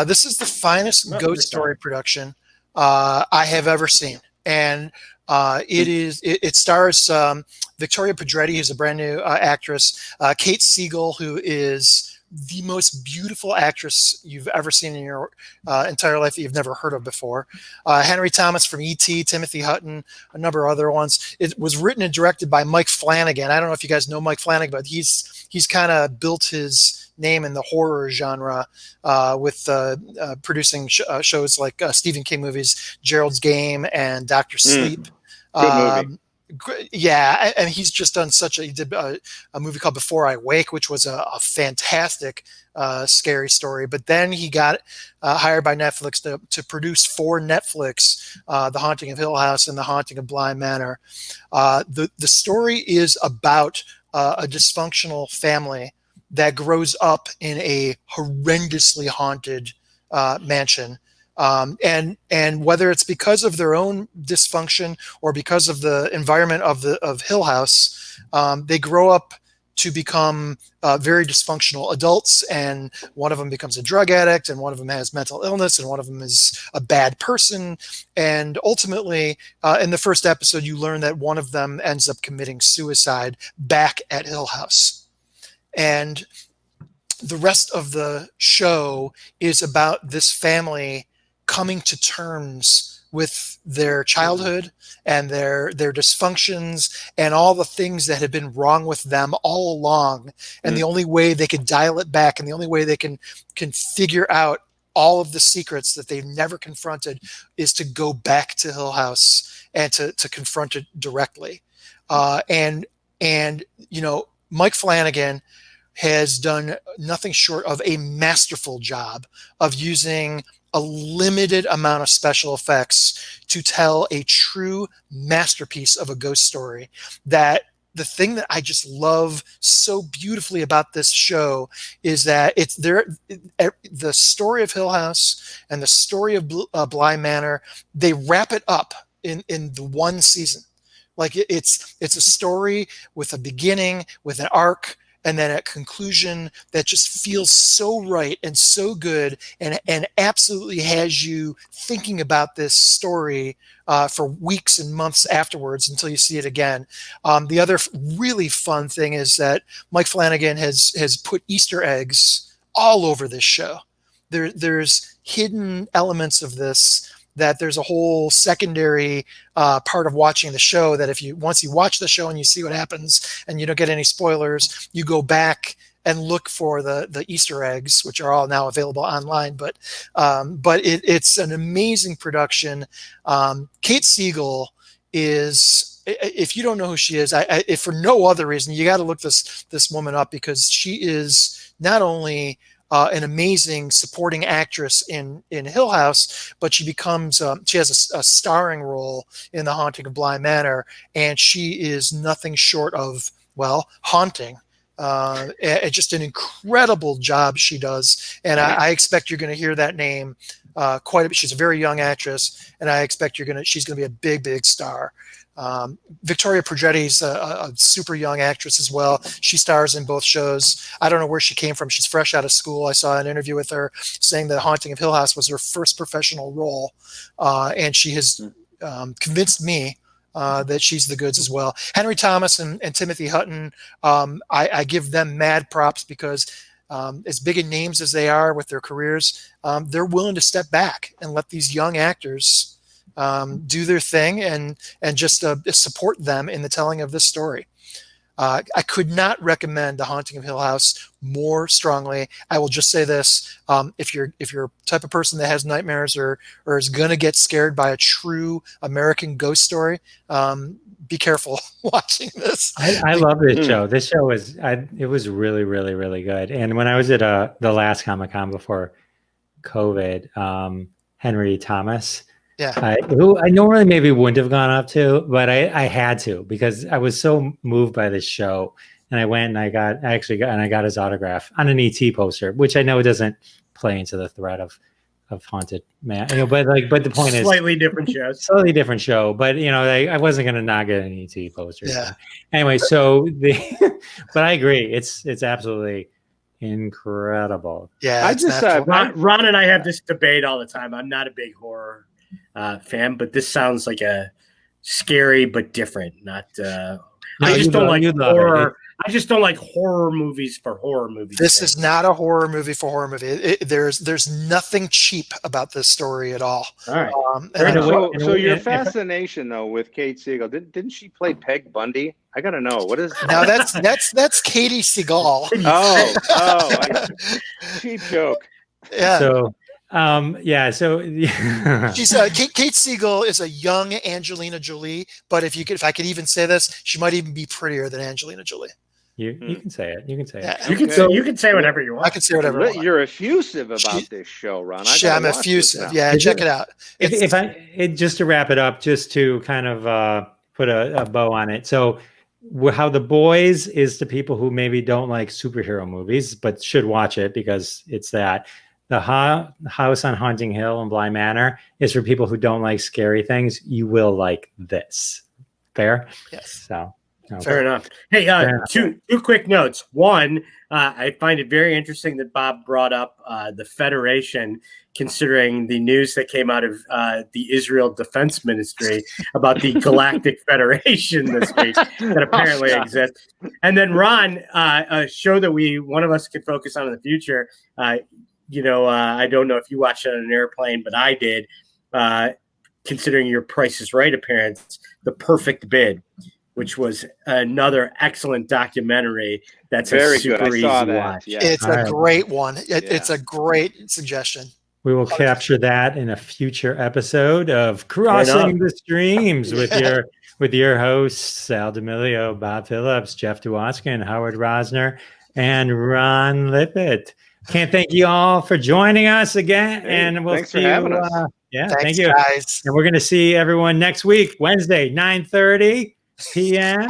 This is the finest ghost story production I have ever seen, and it stars Victoria Pragetti, who's a brand new actress, Kate Siegel, who is the most beautiful actress you've ever seen in your entire life that you've never heard of before. Henry Thomas from E.T., Timothy Hutton, a number of other ones. It was written and directed by Mike Flanagan. I don't know if you guys know Mike Flanagan, but he's kind of built his name in the horror genre with producing shows like Stephen King movies, Gerald's Game and Dr. Sleep. Good movie. Yeah, and he's just done he did a movie called Before I Wake, which was a fantastic scary story. But then he got hired by Netflix to produce for Netflix The Haunting of Hill House and The Haunting of Bly Manor. The story is about a dysfunctional family that grows up in a horrendously haunted mansion. And whether it's because of their own dysfunction or because of the environment of Hill House, they grow up to become very dysfunctional adults, and one of them becomes a drug addict, and one of them has mental illness, and one of them is a bad person. And ultimately, in the first episode, you learn that one of them ends up committing suicide back at Hill House. And the rest of the show is about this family coming to terms with their childhood and their dysfunctions and all the things that have been wrong with them all along. And the only way they can dial it back, and the only way they can figure out all of the secrets that they've never confronted, is to go back to Hill House and to confront it directly. And Mike Flanagan has done nothing short of a masterful job of using a limited amount of special effects to tell a true masterpiece of a ghost story. That the thing that I just love so beautifully about this show is that it's the story of Hill House and the story of Bly Manor, they wrap it up in the one season. Like it's a story with a beginning, with an arc, and then a conclusion that just feels so right and so good, and absolutely has you thinking about this story for weeks and months afterwards until you see it again. The other really fun thing is that Mike Flanagan has put Easter eggs all over this show. There's hidden elements of this, that there's a whole secondary part of watching the show that once you watch the show and you see what happens and you don't get any spoilers, you go back and look for the Easter eggs, which are all now available online. But it's an amazing production. Kate Siegel is, if you don't know who she is, if for no other reason, you got to look this woman up, because she is not only an amazing supporting actress in Hill House, but she has a starring role in The Haunting of Bly Manor, and she is nothing short of, haunting. Just an incredible job she does, and I expect you're going to hear that name quite a bit. She's a very young actress, and I expect she's going to be a big, big star. Victoria Pragetti's a super young actress as well. She stars in both shows. I don't know where she came from. She's fresh out of school. I saw an interview with her saying that Haunting of Hill House was her first professional role, and she has convinced me that she's the goods as well. Henry Thomas and Timothy Hutton, I give them mad props because as big in names as they are with their careers, they're willing to step back and let these young actors do their thing and just support them in the telling of this story. I could not recommend The Haunting of Hill House more strongly. I will just say this: if you're a type of person that has nightmares or is going to get scared by a true American ghost story, be careful watching this. I love this show. This show was really, really, really good. And when I was at the last Comic-Con before COVID, Henry Thomas, who I normally maybe wouldn't have gone up to, but I had to because I was so moved by this show. And I went and I got his autograph on an ET poster, which I know doesn't play into the thread of Haunted Man, but the point is slightly different show, but I wasn't going to not get an ET poster. Yeah. Anyway, but I agree. It's absolutely incredible. Yeah. I just, Ron and I have this debate all the time. I'm not a big horror fan, but this sounds like a scary but different. I just don't like horror. I just don't like horror movies for horror movies. This is not a horror movie for horror movie. There's nothing cheap about this story at all. All right. So your fascination though with Kate Siegel, didn't she play Peg Bundy? I gotta know what is. Now that's Katie Siegel. Cheap joke. Yeah. So. She's Kate Siegel is a young Angelina Jolie, but if I could even say this, she might even be prettier than Angelina Jolie. You can say it. You can say it. You can say whatever you want. I can say whatever I want. You're effusive about this show, Ron. I'm effusive. Yeah, check it out. Just to wrap it up, just to kind of put a bow on it. So how The Boys is to people who maybe don't like superhero movies, but should watch it because it's that. The House on Haunting Hill and Bly Manor is for people who don't like scary things. You will like this. Fair? Yes. So fair enough. Hey, two quick notes. One, I find it very interesting that Bob brought up the Federation, considering the news that came out of the Israel Defense Ministry about the Galactic Federation this week that apparently exists. And then Ron, a show that one of us could focus on in the future. I don't know if you watched it on an airplane, but I did. Considering your Price is Right appearance, The Perfect Bid, which was another excellent documentary. That's very super good. I saw easy that. watch. Yeah. It's a great one. It's a great suggestion. We will capture that in a future episode of Crossing the Streams with your hosts Sal D'Amelio, Bob Phillips, Jeff Dwoskin, Howard Rosner, and Ron Lippitt. Can't thank you all for joining us again, and we'll thanks see for having you. us. Thank you, guys. And we're going to see everyone next week, Wednesday, 9:30 p.m.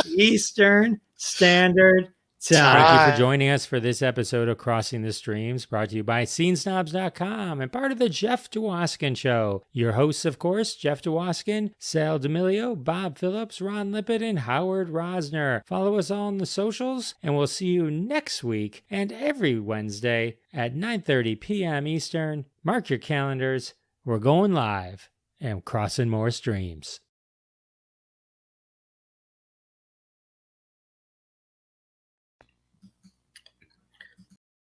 Eastern Standard Time. Thank you for joining us for this episode of Crossing the Streams, brought to you by SceneSnobs.com and part of the Jeff Dwoskin Show. Your hosts, of course, Jeff Dwoskin, Sal D'Amelio, Bob Phillips, Ron Lippitt, and Howard Rosner. Follow us all on the socials, and we'll see you next week and every Wednesday at 9:30 p.m. Eastern. Mark your calendars. We're going live and crossing more streams.